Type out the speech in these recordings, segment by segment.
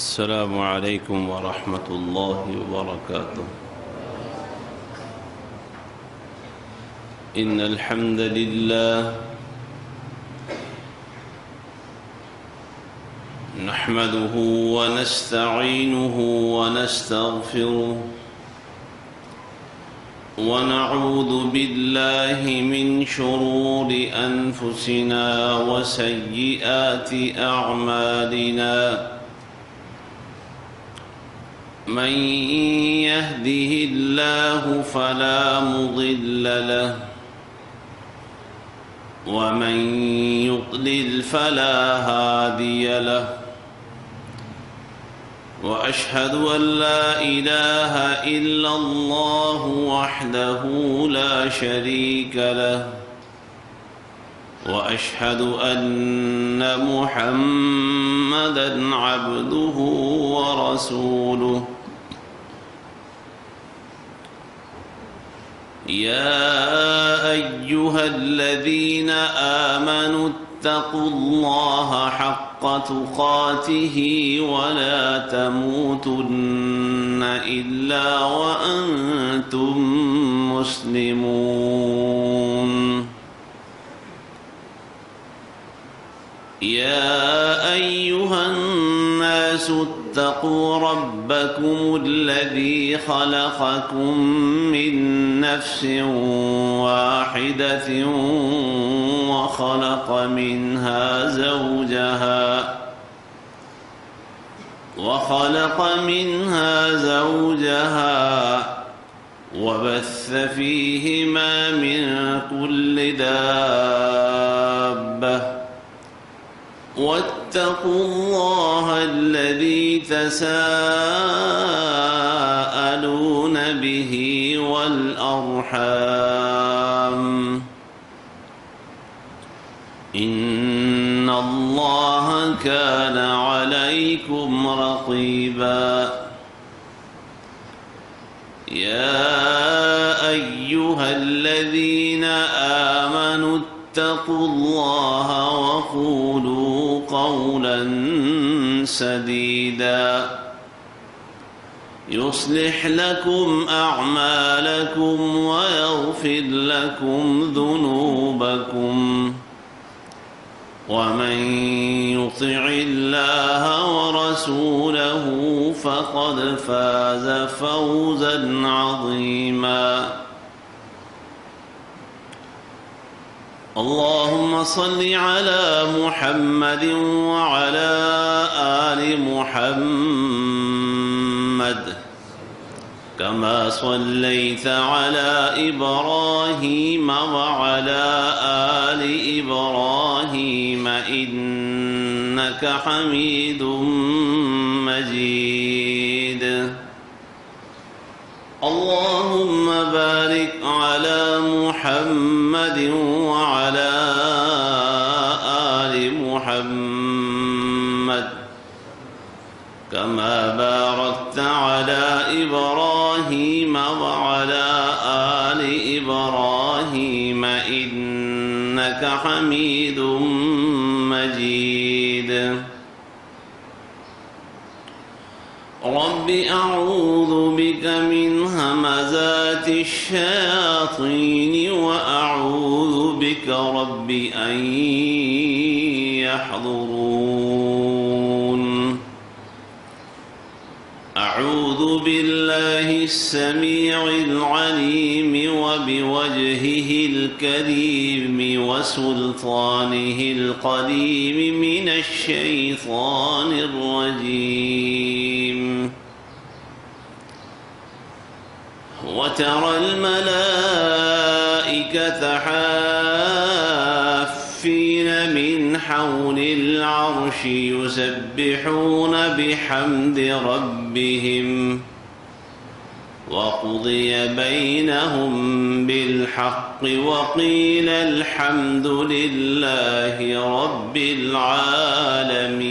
السلام عليكم ورحمة الله وبركاته. إن الحمد لله نحمده ونستعينه ونستغفره ونعوذ بالله من شرور أنفسنا وسيئات أعمالنا. من يهده الله فلا مضل له ومن يضلل فلا هادي له، وأشهد أن لا إله إلا الله وحده لا شريك له، وأشهد أن محمدًا عبده ورسوله. يا أيها الذين آمنوا اتقوا الله حق تقاته ولا تموتن إلا وأنتم مسلمون. يا أيها الناس اتقوا ربكم الذي خلقكم من نفس واحدة وخلق منها زوجها وبث فيهما من كل دابة، واتقوا الله الذي تساءلون به والأرحام، إن الله كان عليكم رقيبا. يا أيها الذين آمنوا اتقوا الله وقولوا قولا سديدا يصلح لكم أعمالكم ويغفر لكم ذنوبكم، ومن يطع الله ورسوله فقد فاز فوزا عظيما. اللهم صل على محمد وعلى آل محمد كما صليت على إبراهيم وعلى آل إبراهيم إنك حميد مجيد. اللهم بارك على محمد وعلى آل محمد كما باركت على إبراهيم وعلى آل إبراهيم إنك حميد مجيد. رب أعوذ بك من همزات الشياطين وأعوذ بك رب أن يحضرون. أعوذ بالله السميع العليم وبوجهه الكريم وسلطانه القديم من الشيطان الرجيم. وترى الملائكة حافين من حول العرش يسبحون بحمد ربهم، وقضي بينهم بالحق وقيل الحمد لله رب العالمين.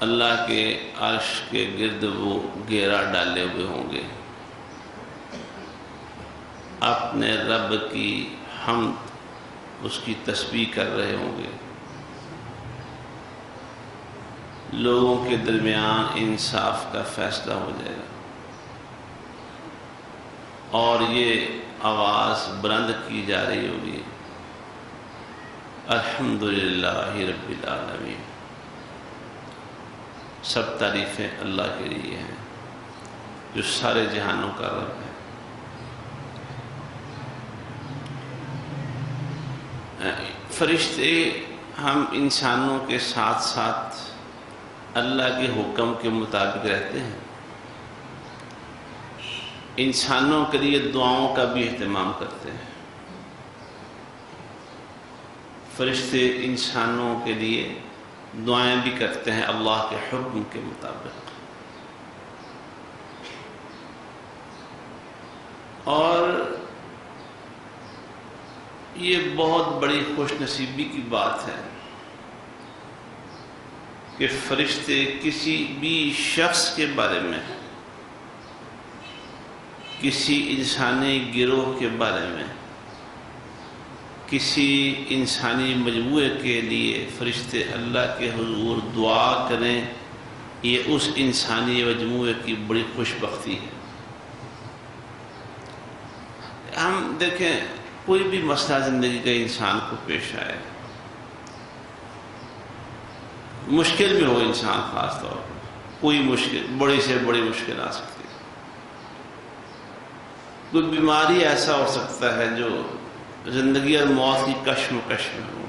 اللہ کے عرش کے گرد وہ گھیرا ڈالے ہوئے ہوں گے، اپنے رب کی حمد، اس کی تسبیح کر رہے ہوں گے، لوگوں کے درمیان انصاف کا فیصلہ ہو جائے گا، اور یہ آواز بلند کی جا رہی ہوگی، الحمدللہ رب العالمین، سب تعریفیں اللہ کے لیے ہیں جو سارے جہانوں کا رب ہے۔ فرشتے ہم انسانوں کے ساتھ ساتھ اللہ کے حکم کے مطابق رہتے ہیں، انسانوں کے لیے دعاؤں کا بھی اہتمام کرتے ہیں۔ فرشتے انسانوں کے لیے دعائیں بھی کرتے ہیں اللہ کے حکم کے مطابق، اور یہ بہت بڑی خوش نصیبی کی بات ہے کہ فرشتے کسی بھی شخص کے بارے میں، کسی انسانی گروہ کے بارے میں، کسی انسانی مجموعے کے لیے فرشتے اللہ کے حضور دعا کریں، یہ اس انسانی مجموعے کی بڑی خوش بختی ہے۔ ہم دیکھیں، کوئی بھی مسئلہ زندگی کا انسان کو پیش آئے، مشکل بھی ہو انسان، خاص طور پر کوئی مشکل، بڑی سے بڑی مشکل آ سکتی ہے، کوئی بیماری ایسا ہو سکتا ہے جو زندگی اور موت کی کشمکش میں ہو،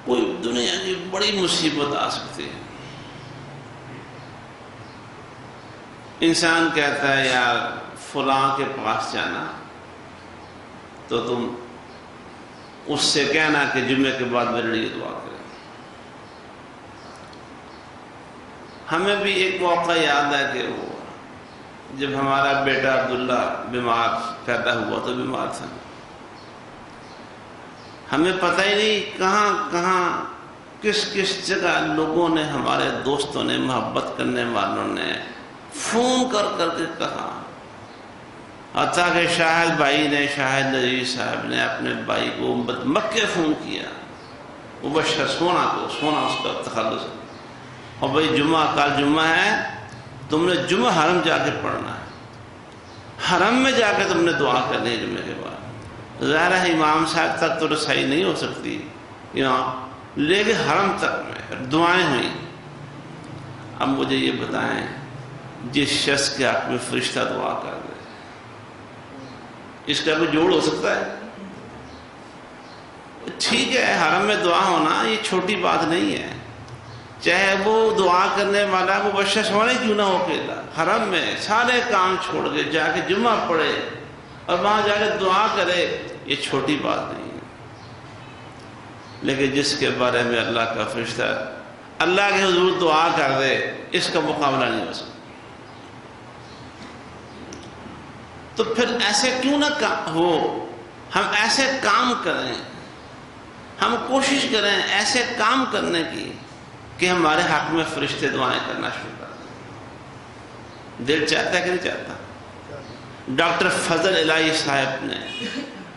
کوئی دنیا کی بڑی مصیبت آ سکتی ہے، انسان کہتا ہے یار فلاں کے پاس جانا تو تم اس سے کہنا کہ جمعے کے بعد میرے لیے دعا کرے۔ ہمیں بھی ایک موقع یاد ہے کہ وہ جب ہمارا بیٹا عبداللہ بیمار پیدا ہوا تو بیمار تھا، ہمیں پتہ ہی نہیں کہاں کہاں کس کس جگہ لوگوں نے، ہمارے دوستوں نے، محبت کرنے والوں نے فون کر کر کے کہا، حتیٰ کہ شاہد بھائی نے، شاہد نذیر صاحب نے اپنے بھائی کو مکے فون کیا، مبشر سونا کو، سونا اس کا تخلص ہے، اور بھائی جمعہ، کل جمعہ ہے، تم نے جمعہ حرم جا کے پڑھنا ہے، حرم میں جا کے تم نے دعا کرنی ہے جمعے کے بعد۔ ظاہر ہے امام صاحب تک تو رسائی نہیں ہو سکتی لیکن حرم تک میں دعائیں ہوئیں۔ اب مجھے یہ بتائیں، جس شخص کے حق میں فرشتہ دعا کر دے، اس کا کوئی جوڑ ہو سکتا ہے؟ ٹھیک ہے، حرم میں دعا ہونا یہ چھوٹی بات نہیں ہے، چاہے وہ دعا کرنے والا مبشر سونے کیوں نہ ہو اکیلا، حرم میں سارے کام چھوڑ کے جا کے جمعہ پڑھے اور وہاں جا کے دعا کرے، یہ چھوٹی بات نہیں ہے۔ لیکن جس کے بارے میں اللہ کا فرشتہ اللہ کے حضور دعا کر دے، اس کا مقابلہ نہیں ہو سکتا۔ تو پھر ایسے کیوں نہ ہو، ہم ایسے کام کریں، ہم کوشش کریں ایسے کام کرنے کی کہ ہمارے حق میں فرشتے دعائیں کرنا شروع کر دیں۔ دل چاہتا ہے کہ نہیں چاہتا؟ ڈاکٹر فضل الہی صاحب نے،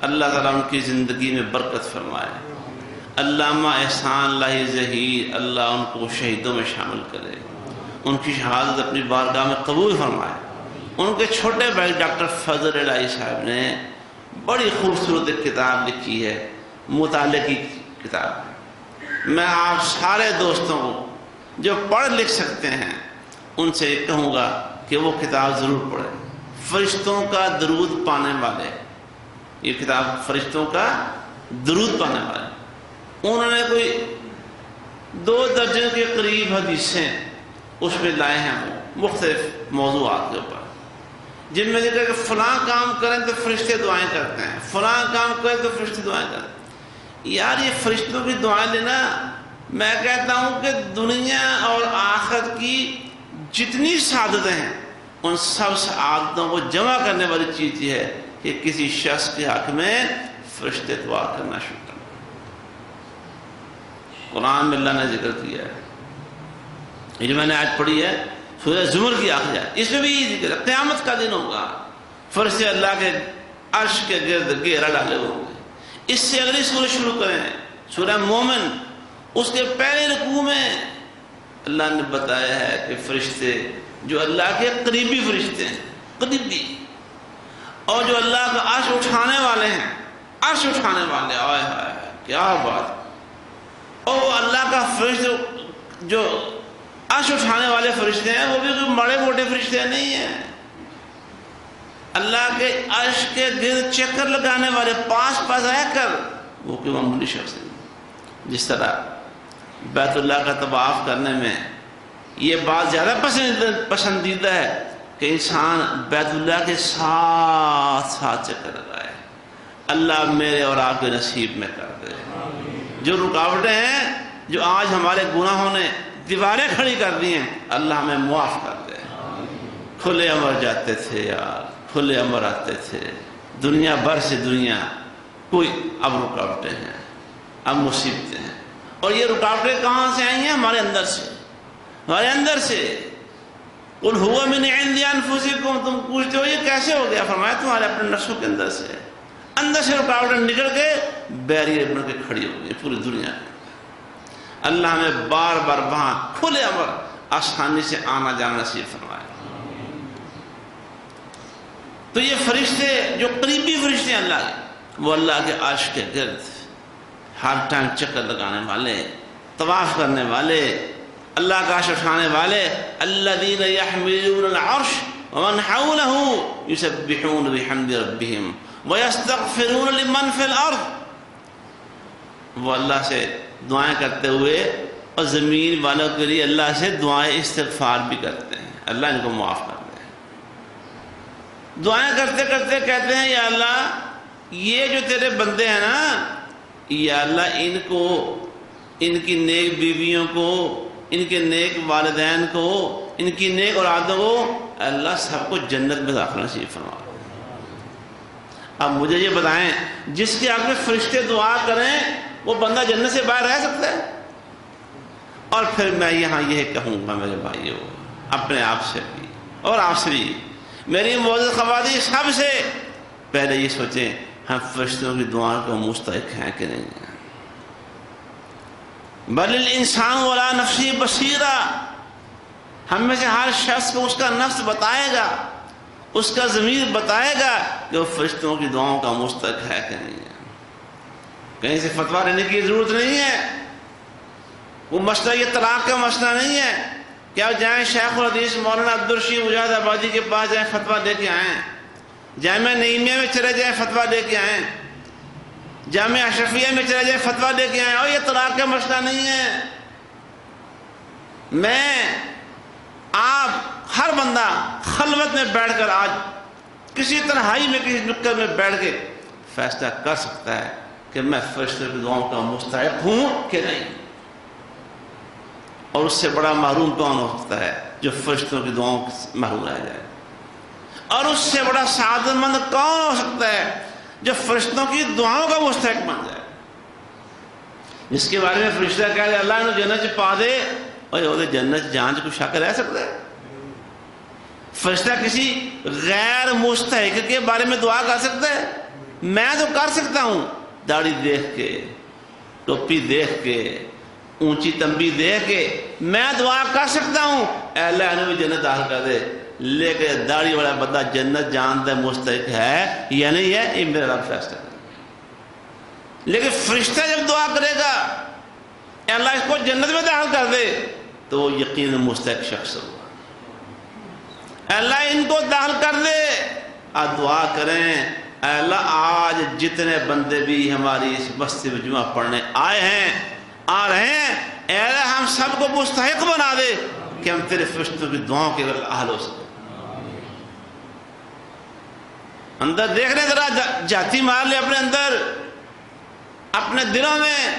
اللہ تعالیٰ ان کی زندگی میں برکت فرمائے، علامہ احسان اللہ ظہیر، اللہ ان کو شہیدوں میں شامل کرے، ان کی شہادت اپنی بارگاہ میں قبول فرمائے۔ ان کے چھوٹے بھائی ڈاکٹر فضل الہی صاحب نے بڑی خوبصورت ایک کتاب لکھی ہے، مطالعے کی کتاب۔ میں آپ سارے دوستوں کو جو پڑھ لکھ سکتے ہیں ان سے یہ کہوں گا کہ وہ کتاب ضرور پڑھیں، فرشتوں کا درود پانے والے، یہ کتاب فرشتوں کا درود پانے والے، انہوں نے کوئی 2 درجن کے قریب حدیثیں اس میں لائے ہیں، مختلف موضوعات کے اوپر، جن میں دیکھا کہ فلاں کام کریں تو فرشتے دعائیں کرتے ہیں، فلاں کام کریں تو فرشتے دعائیں کرتے ہیں۔ یار یہ فرشتوں کی دعائیں لینا، میں کہتا ہوں کہ دنیا اور آخرت کی جتنی سعادتیں ہیں ان سب سعادتوں کو جمع کرنے والی چیز یہ ہے کہ کسی شخص کے حق میں فرشتے دعا کرنا شروع کرنا۔ قرآن میں اللہ نے ذکر کیا ہے. یہ جو میں نے آج پڑھی ہے سورہ زمر کی آخری آیت، اس میں بھی یہ ذکر ہے قیامت کا دن ہوگا، فرشتے اللہ کے عرش کے گرد گھیرا ڈالے ہوں گے. اس سے اگلی سورہ شروع کریں، سورہ مومن، اس کے پہلے رکوع میں اللہ نے بتایا ہے کہ فرشتے جو اللہ کے قریبی فرشتے ہیں، قریبی، اور جو اللہ کا عرش اٹھانے والے ہیں، عرش اٹھانے والے، آئے ہائے کیا بات. اور اللہ کا فرشتے جو عرش اٹھانے والے فرشتے ہیں وہ بھی کوئی بڑے موٹے فرشتے نہیں ہیں، اللہ کے عرش کے گرد چکر لگانے والے، پاس پاس رہ کر، وہ کوئی معمولی شخص نہیں. جس طرح بیت اللہ کا طواف کرنے میں یہ بات زیادہ پسندیدہ ہے کہ انسان بیت اللہ کے ساتھ ساتھ چکر لگائے. اللہ میرے اور آپ کے نصیب میں کر دے. جو رکاوٹیں ہیں جو آج ہمارے گناہوں نے دیواریں کھڑی کر دی ہیں، اللہ ہمیں معاف کر دے. کھلے عمر جاتے تھے یار، کھلے عمر آتے تھے، دنیا بھر سے دنیا، کوئی اب رکاوٹیں ہیں، اب مصیبتیں ہیں. اور یہ رکاوٹیں کہاں سے آئی ہیں؟ ہمارے اندر سے، ہمارے اندر سے. قل هو من عند انفسکم، تم پوچھتے ہو یہ کیسے ہو گیا؟ فرمایا تمہارے اپنے نفسوں کے اندر سے، اندر سے رکاوٹیں نکل کے بیریئر بن کے کھڑی ہو گئی پوری دنیا میں. اللہ ہمیں بار بار وہاں کھلے عمر آسانی سے آنا جانا نصیب فرمائے. تو یہ فرشتے جو قریبی فرشتے ہیں اللہ کے، وہ اللہ کے عرش کے گرد ہر ٹائم چکر لگانے والے، طواف کرنے والے، اللہ کا عرش اٹھانے والے. الذین یحملون العرش ومن حولہ یسبحون بحمد ربہم ویستغفرون لمن فی الارض. وہ اللہ سے دعائیں کرتے ہوئے اور زمین والوں کے لیے اللہ سے دعائیں استغفار بھی کرتے ہیں، اللہ ان کو معاف کر دے. دعائیں کرتے کرتے کہتے ہیں یا اللہ یہ جو تیرے بندے ہیں نا، یا اللہ ان کو، ان کی نیک بیویوں کو، ان کے نیک والدین کو، ان کی نیک اولادوں کو اللہ سب کو جنت میں داخل نصیب فرما. اب مجھے یہ بتائیں جس کے آگے فرشتے دعا کریں وہ بندہ جنت سے باہر رہ سکتا ہے؟ اور پھر میں یہاں یہ کہوں گا میرے بھائیوں، اپنے آپ سے بھی اور آپ سے بھی، میری معزز خواتین، سب سے پہلے یہ سوچیں ہم فرشتوں کی دعا کو مستحق ہیں کہ نہیں ہیں. بل الانسان ولا نفسی بصیرہ، ہم میں سے ہر شخص کو اس کا نفس بتائے گا، اس کا ضمیر بتائے گا کہ وہ فرشتوں کی دعاؤں کا مستحق ہے کہ نہیں ہے. کہیں سے فتویٰ لینے کی ضرورت نہیں ہے. وہ مسئلہ یہ طلاق کا مسئلہ نہیں ہے کہ آپ جائیں شیخ الحدیث مولانا عبدالرشید مجاہد آبادی کے پاس جائیں فتویٰ لے کے آئیں، جامعہ نعیمیہ میں چلے جائیں فتویٰ لے کے آئیں، جامعہ اشرفیہ میں چلے جائیں فتویٰ لے کے آئیں. اور یہ طلاق کا مسئلہ نہیں ہے. میں، آپ، ہر بندہ خلوت میں بیٹھ کر آج کسی تنہائی میں، کسی نکڑ میں بیٹھ کے فیصلہ کر سکتا ہے کہ میں فرشتوں کی دعاؤں کا مستحق ہوں کہ نہیں. اور اس سے بڑا محروم کون ہو سکتا ہے جو فرشتوں کی دعاؤں سے محروم رہ جائے؟ اور اس سے بڑا سعادت مند کون ہو سکتا ہے جو فرشتوں کی دعاؤں کا مستحق بن جائے؟ جس کے بارے میں فرشتہ کہہ دے اللہ نے جنت چ پا دے، اور وہ جنت جان کو شک رہ سکتا ہے؟ فرشتہ کسی غیر مستحق کے بارے میں دعا کر سکتا ہے؟ میں تو کر سکتا ہوں، داڑھی دیکھ کے، ٹوپی دیکھ کے، اونچی تنبی دیکھ کے میں دعا کر سکتا ہوں اے اللہ انہیں بھی جنت داخل کر دے. لیکن داڑھی والا بندہ جنت جانتا مستحق ہے یا نہیں ہے، یہ میرا رب فیصلہ کرے. لیکن فرشتہ جب دعا کرے گا اے اللہ اس کو جنت میں داخل کر دے، تو وہ یقین مستحق شخص ہوگا. اے اللہ ان کو داخل کر دے. آپ دعا کریں اے اللہ آج جتنے بندے بھی ہماری اس بستی میں جمعہ پڑھنے آئے ہیں، آ رہے ہیں، اے اللہ ہم سب کو مستحق بنا دے کہ ہم تیرے فرشتوں کی دعاؤں کے اہل ہو سکیں. اندر دیکھ رہے ذرا، جاتی مار لے اپنے اندر، اپنے دلوں میں،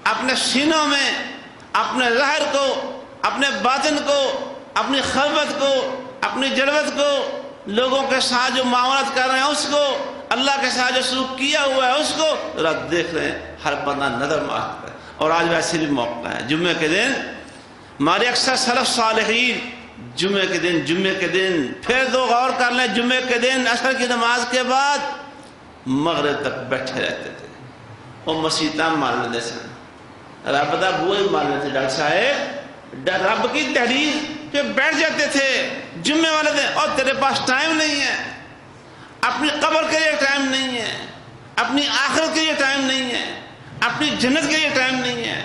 اپنے سینوں میں، اپنے ظاہر کو، اپنے باطن کو، اپنی خلوت کو، اپنی جلوت کو، لوگوں کے ساتھ جو معاملات کر رہے ہیں اس کو، اللہ کے ساتھ جو سلوک کیا ہوا ہے اس کو ذرا دیکھ رہے ہیں. ہر بندہ نظر مارتا ہے اور آج ویسے بھی موقع ہے جمعے کے دن ہمارے اکثر سلف صالحین جمعے کے دن پھر دو غور کر لیں، جمعے کے دن عصر کی نماز کے بعد مغرب تک بیٹھے رہتے تھے، وہ مسیطہ مار لیتے سن، رب دا بوئے مار لیتے تھے، ڈاکٹر صاحب رب کی تحریر پہ بیٹھ جاتے تھے جمعے والے دن، اور تیرے پاس ٹائم نہیں ہے، اپنی قبر کے لیے ٹائم نہیں ہے، اپنی آخرت کے لیے ٹائم نہیں ہے، اپنی جنت کے لیے ٹائم نہیں ہے،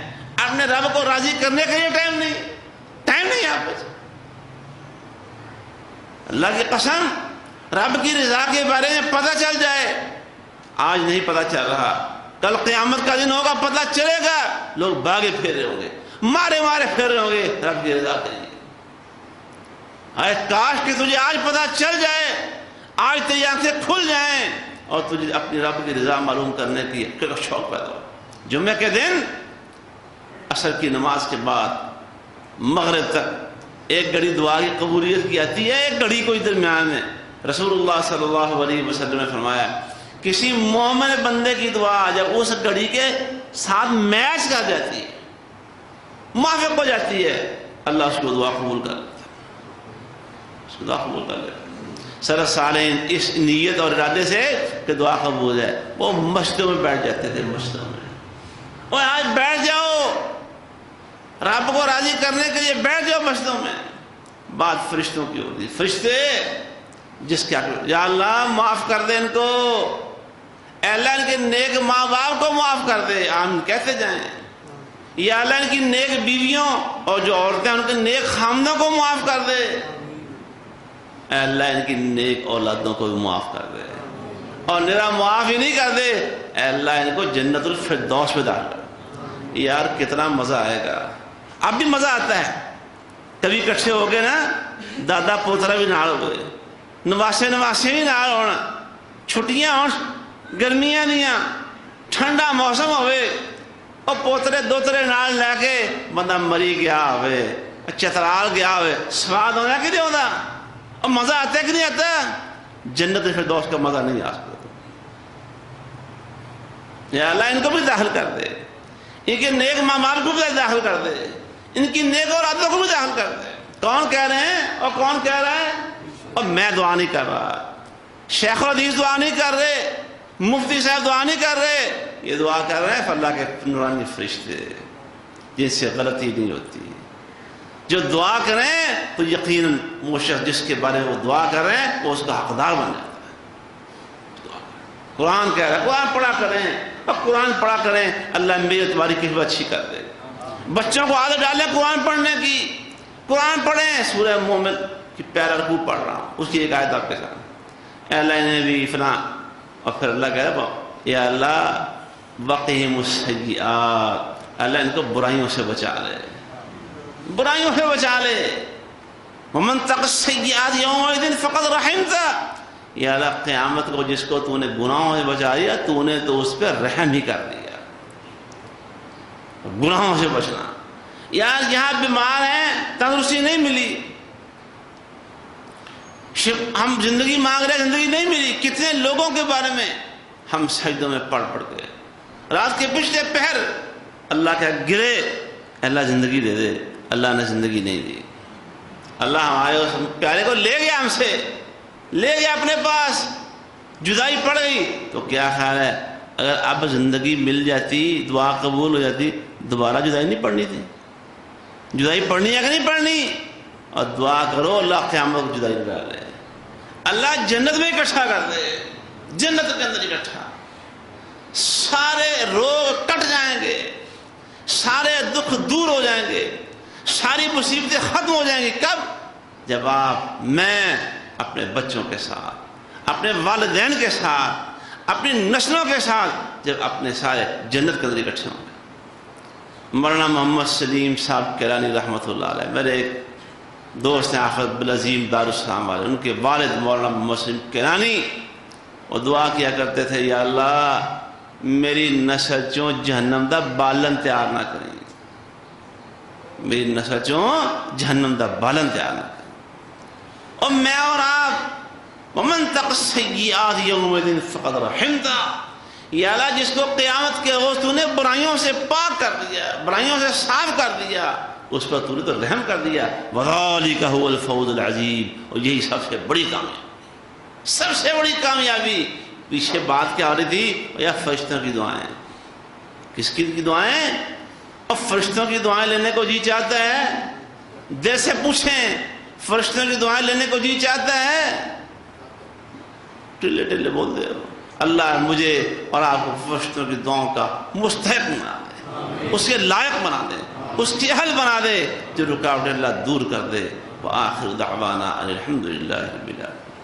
اپنے رب کو راضی کرنے کے لیے ٹائم نہیں ہے آپ کو۔ اللہ کی قسم رب کی رضا کے بارے میں پتہ چل جائے، آج نہیں پتہ چل رہا، کل قیامت کا دن ہوگا پتہ چلے گا، لوگ بھاگے پھر رہے ہوں گے، مارے پھر رہے ہوں گے رب کی رضا کے لیے۔ اے کاش کہ تجھے آج پتہ چل جائے، آج تیری آنکھیں کھل جائیں اور تجھے اپنی رب کی رضا معلوم کرنے کی شوق پیدا ہو۔ جمعے کے دن عصر کی نماز کے بعد مغرب تک ایک گھڑی دعا کی قبولیت کی آتی ہے، ایک گھڑی کوئی درمیان میں۔ رسول اللہ صلی اللہ علیہ وسلم نے فرمایا کسی مومن بندے کی دعا جب اس گھڑی کے ساتھ میچ کر جاتی ہے، موافق ہو جاتی ہے، اللہ اس کو دعا قبول کر لیتا ہے، اس کو دعا قبول کر لیتا ہے۔ سلف صالحین اس نیت اور ارادے سے کہ دعا قبول ہے وہ مسجدوں میں بیٹھ جاتے تھے، مسجدوں میں۔ اور آج بیٹھ جاؤ، رب کو راضی کرنے کے لیے بیٹھ جاؤ مسجدوں میں۔ بات فرشتوں کی ہوتی ہے، فرشتے جس کیا کہ یا اللہ معاف کر دے ان کو، اے اللہ ان کے نیک ماں باپ کو معاف کر دے، آمین کہتے جائیں، یا اللہ ان کی نیک بیویوں اور جو عورتیں ان کے نیک خامدوں کو معاف کر دے، اے اللہ ان کی نیک اولادوں کو بھی معاف کر دے، اور نرا معاف ہی نہیں کر دے، اے اللہ ان کو جنت الفردوس میں داخل کر۔ یار کتنا مزہ آئے گا، اب بھی مزہ آتا ہے، کبھی اکٹھے ہو گئے نا، دادا پوترا بھی نال ہو گئے، نواسے بھی نال ہونا، چھٹیاں ہون، گرمیاں دیاں، ٹھنڈا موسم ہوئے، اور پوترے دوترے نال لے کے بندہ مری گیا ہوئے، چترال گیا ہوئے، سواد ہونا کہ نہیں ہوتا، اور مزہ آتا ہے کہ نہیں آتا؟ جنت الفردوس کا مزہ نہیں آ سکتا۔ یا اللہ ان کو بھی داخل کر دے، ان کے نیک ماں باپ کو بھی داخل کر دے، ان کی نیک اولادوں کو بھی داخل کر دے۔ کون کہہ رہے ہیں اور کون کہہ رہا ہے؟ اور میں دعا نہیں کر رہا، شیخ الحدیث دعا نہیں کر رہے، مفتی صاحب دعا نہیں کر رہے، یہ دعا کر رہے ہیں اللہ کے نورانی فرشتے جن سے غلطی نہیں ہوتی۔ جو دعا کریں تو یقیناً وہ شخص جس کے بارے میں وہ دعا کر رہے ہیں وہ اس کا حقدار بن جاتا ہے۔ قرآن کہہ رہا ہے قرآن پڑھا کریں، اور قرآن پڑھا کریں، اللہ میری تمہاری قسمت اچھی کر دے۔ بچوں کو عادت ڈالیں قرآن پڑھنے کی، قرآن پڑھیں، سورہ مومن کی پہلا رکوع پڑھ رہا ہوں، اس کی ایک آیت آپ کے ساتھ، اے اللہ انہیں بھی فلاں، اور پھر اللہ کہہ رہا یا اللہ وقہم السیئات، اللہ ان کو برائیوں سے بچا لے، برائیوں سے بچا لے۔ ومن تق السیئات یومئذ فقد رحمتہ، یا اللہ قیامت کو جس کو تو نے گناہوں سے بچا دیا تو نے تو اس پہ رحم ہی کر دیا۔ گناہوں سے بچنا، یار یہاں بیمار ہیں، تندرستی نہیں ملی، ہم زندگی مانگ رہے زندگی نہیں ملی، کتنے لوگوں کے بارے میں ہم سجدوں میں پڑھ گئے، رات کے پچھلے پہر اللہ کا گرے، اللہ زندگی دے دے، اللہ نے زندگی نہیں دی، اللہ ہمارے اس پیارے کو لے گیا، ہم سے لے گیا اپنے پاس، جدائی پڑ گئی تو کیا خیال ہے اگر اب زندگی مل جاتی، دعا قبول ہو جاتی، دوبارہ جدائی نہیں پڑھنی تھی؟ جدائی پڑھنی ہے کہ نہیں پڑھنی؟ اور دعا کرو اللہ قیامت کو جدائی نکال لے، اللہ جنت میں اکٹھا کر دے، جنت کے اندر اکٹھا، سارے روگ کٹ جائیں گے، سارے دکھ دور ہو جائیں گے، ساری مصیبتیں ختم ہو جائیں گی۔ کب؟ جب آپ میں اپنے بچوں کے ساتھ، اپنے والدین کے ساتھ، اپنی نسلوں کے ساتھ، جب اپنے سارے جنت کے اندر اکٹھے ہوں گے۔ مولانا محمد سلیم صاحب کیلانی رحمۃ اللہ علیہ، میرے ایک دوست ہیں آفت بالعظیم دارالسلام والے، ان کے والد مولانا محمد سلیم کیلانی، وہ دعا کیا کرتے تھے یا اللہ میری نسل چوں جہنم دا بالن تیار نہ کریں، میری نسل چوں جہنم دا بالن تیار نہ کریں۔ اور میں اور آپ ومن تق السیئات یومئذ فقد رحمتہ، یا اللہ جس کو قیامت کے روز تو نے برائیوں سے پاک کر دیا، برائیوں سے صاف کر دیا، اس پر تو نے تو رحم کر دیا. وَذَلِكَ هُوَ الْفَوْزُ الْعَظِيمُ، اور یہی سب سے بڑی کامیابی، سب سے بڑی کامیابی. پیچھے بات کیا ہو رہی تھی؟ یا فرشتوں کی دعائیں. کس کی دعائیں؟ اور فرشتوں کی دعائیں لینے کو جی چاہتا ہے؟ دل سے پوچھیں، فرشتوں کی دعائیں لینے کو جی چاہتا ہے؟ ٹلے ٹلے بول دے اللہ مجھے اور آپ کو فرشتوں کی دعاؤں کا مستحق بنا دے، اس کے لائق بنا دے، اس کی اہل بنا دے، جو رکاوٹ اللہ دور کر دے. وآخر دعوانا الحمدللہ رب العالمین.